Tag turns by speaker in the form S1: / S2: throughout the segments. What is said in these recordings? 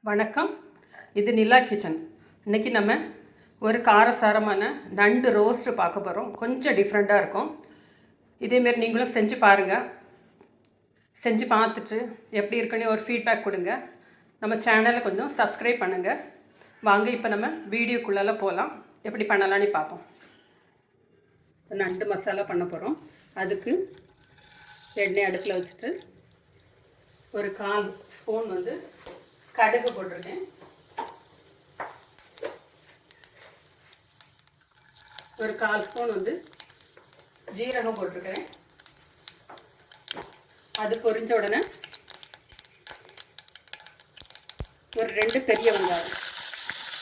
S1: வணக்கம். இது நிலா கிச்சன். இன்றைக்கி நம்ம ஒரு காரசாரமான நண்டு ரோஸ்ட்டு பார்க்க போகிறோம். கொஞ்சம் டிஃப்ரெண்ட்டாக இருக்கும். இதேமாரி நீங்களும் செஞ்சு பாருங்கள். செஞ்சு பார்த்துட்டு எப்படி இருக்குன்னு ஒரு ஃபீட்பேக் கொடுங்க. நம்ம சேனலை கொஞ்சம் சப்ஸ்கிரைப் பண்ணுங்கள். வாங்க இப்போ நம்ம வீடியோக்குள்ளே போகலாம். எப்படி பண்ணலான்னு பார்ப்போம். நண்டு மசாலா பண்ண போகிறோம். அதுக்கு எண்ணெய் அடுப்பில் வச்சுட்டு ஒரு 1/4 ஸ்பூன் கடுகு போட்டிருக்கேன். ஒரு 1/4 ஸ்பூன் ஜீரகம் போட்டிருக்கிறேன். அது பொரிஞ்ச உடனே ஒரு 2 பெரிய வெங்காயம்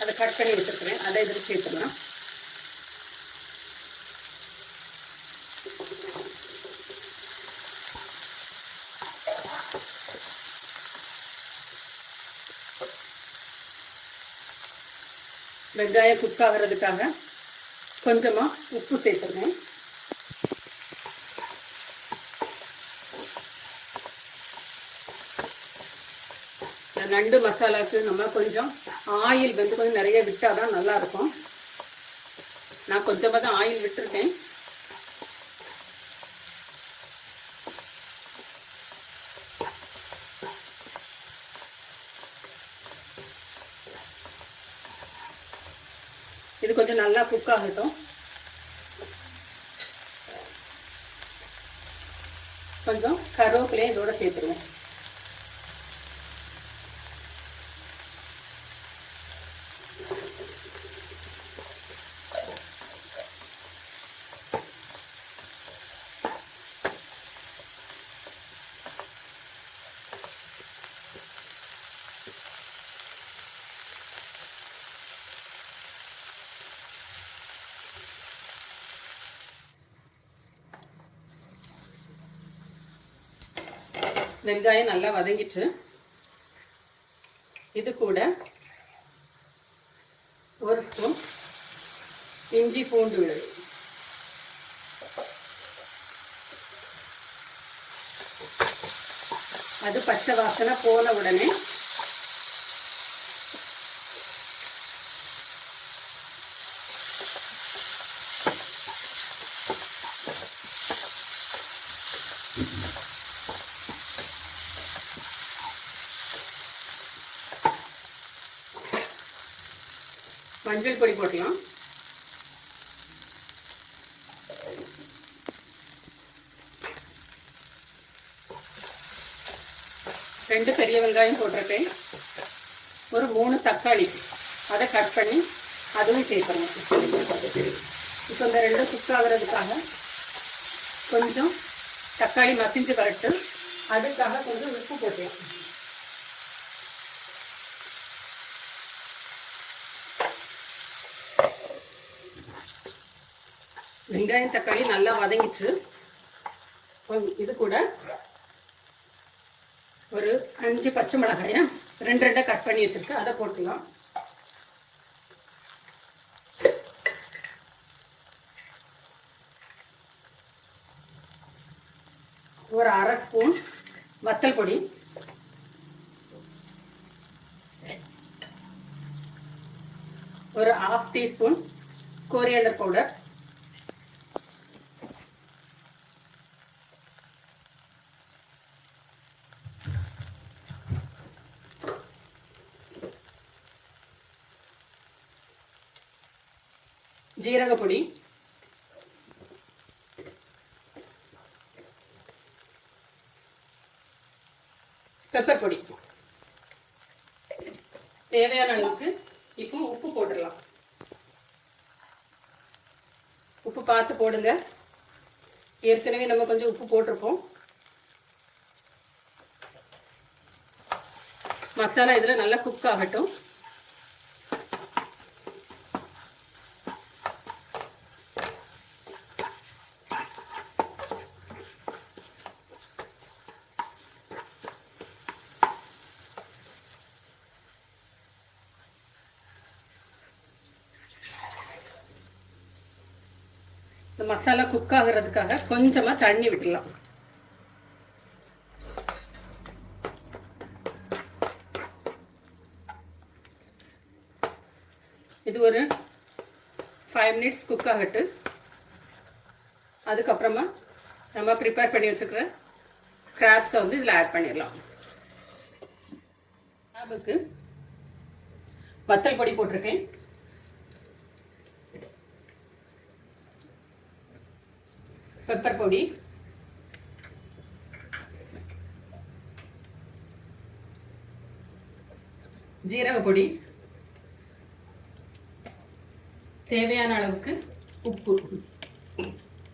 S1: அதை கட் பண்ணி வச்சுருக்கிறேன். அதை இதில் சேர்த்துக்கலாம். வெங்காயம் குக் ஆகிறதுக்காக கொஞ்சமாக உப்பு சேர்த்துருங்க. நண்டு மசாலாவுக்கு நம்ம கொஞ்சம் ஆயில் கொஞ்சம் நிறைய விட்டால் தான் நல்லாயிருக்கும். நான் கொஞ்சமாக தான் ஆயில் விட்டுருக்கேன். இது கொஞ்சம் நல்லா குக் ஆகட்டும். கொஞ்சம் கருவேப்பிலையும் இதோட சேர்த்துருவோம். வெங்காயம் நல்லா வதங்கிட்டு இது கூட ஒரு ஸ்பூன் இஞ்சி பூண்டு விழுது, அது பச்சை வாசனை போன உடனே மஞ்சள் பொடி போடலாம். ரெண்டு பெரிய வெங்காயம் போட்டிருக்கேன். ஒரு 3 தக்காளி அதை கட் பண்ணி அதுவும் சேர்க்கணும். இப்போ இந்த 2 குக் ஆகிறதுக்காக கொஞ்சம் தக்காளி மசிஞ்சு வரட்டு, அதுக்காக கொஞ்சம் உப்பு போட்டேன். வெங்காயம் தக்காளி நல்லா வதங்கிச்சு. இது கூட ஒரு 5 பச்சை மிளகாயை 2 கட் பண்ணி வச்சிருக்கு, அதை போட்டுக்கலாம். ஒரு 1/2 ஸ்பூன் வத்தல் பொடி, ஒரு 1/2 டீஸ்பூன் கோரியண்டர் பவுடர், ஜீரக பொடி, பெப்பர் பொடி, தேவையான அளவுக்கு இப்போ உப்பு போட்டுடலாம். உப்பு பார்த்து போடுங்க. ஏற்கனவே நம்ம கொஞ்சம் உப்பு போட்டிருப்போம். மசாலா இதில் நல்லா குக் ஆகட்டும். இந்த மசாலா குக் ஆகிறதுக்காக கொஞ்சமாக தண்ணி விட்டுடலாம். இது ஒரு 5 மினிட்ஸ் குக் ஆகட்டு. அதுக்கப்புறமா நம்ம ப்ரிப்பேர் பண்ணி வச்சுக்கிற கிராப்ஸை வந்து இதில் ஆட் பண்ணிடலாம். கிராபுக்கு வத்தல் பொடி போட்டிருக்கேன். பெப்பர் பொடி, ஜீரக பொடி, தேவையான அளவுக்கு உப்பு.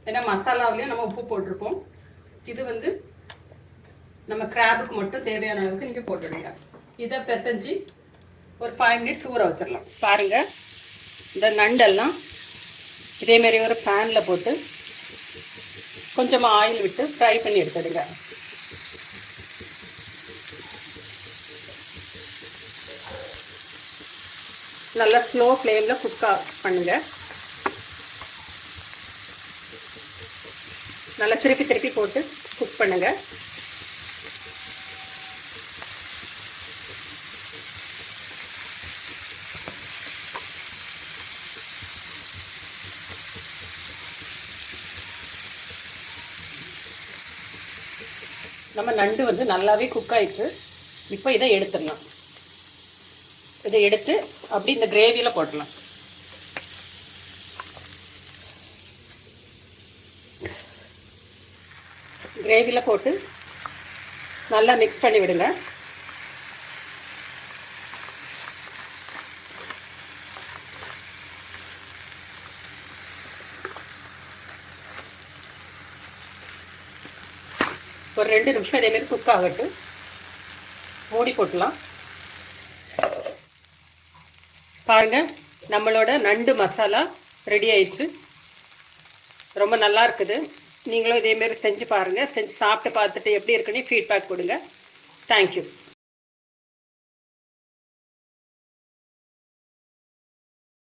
S1: ஏன்னா மசாலாவிலையும் நம்ம உப்பு போட்டிருப்போம். இது வந்து நம்ம கிராபுக்கு மட்டும் தேவையான அளவுக்கு நீங்கள் போட்டுடுங்க. இதை பிசைஞ்சு ஒரு 5 மினிட்ஸ் ஊற வச்சிடலாம். பாருங்கள், இந்த நண்டெல்லாம் இதேமாரி ஒரு பேனில் போட்டு கொஞ்சமாக ஆயில் விட்டு ஃப்ரை பண்ணி எடுத்துடுங்க. நல்லா ஸ்லோ ஃப்ளேமில் பண்ணுங்க. நல்லா திருப்பி திருப்பி போட்டு குக் பண்ணுங்க. நம்ம நண்டு வந்து நல்லாவே குக் ஆயிடுச்சு. இப்போ இதை எடுத்துடலாம். இதை எடுத்து அப்படி இந்த கிரேவியில் போடலாம். கிரேவியில் போட்டு நல்லா மிக்ஸ் பண்ணி விடுங்க. ஒரு 2 நிமிஷம் இதேமாரி குக் ஆகட்டு. மூடி போட்டலாம். பாருங்கள், நம்மளோட நண்டு மசாலா ரெடி ஆயிடுச்சு. ரொம்ப நல்லா இருக்குது. நீங்களும் இதேமாரி செஞ்சு பாருங்கள். செஞ்சு சாப்பிட்டு பார்த்துட்டு எப்படி இருக்குன்னு ஃபீட்பேக் கொடுங்க. தேங்க்யூ.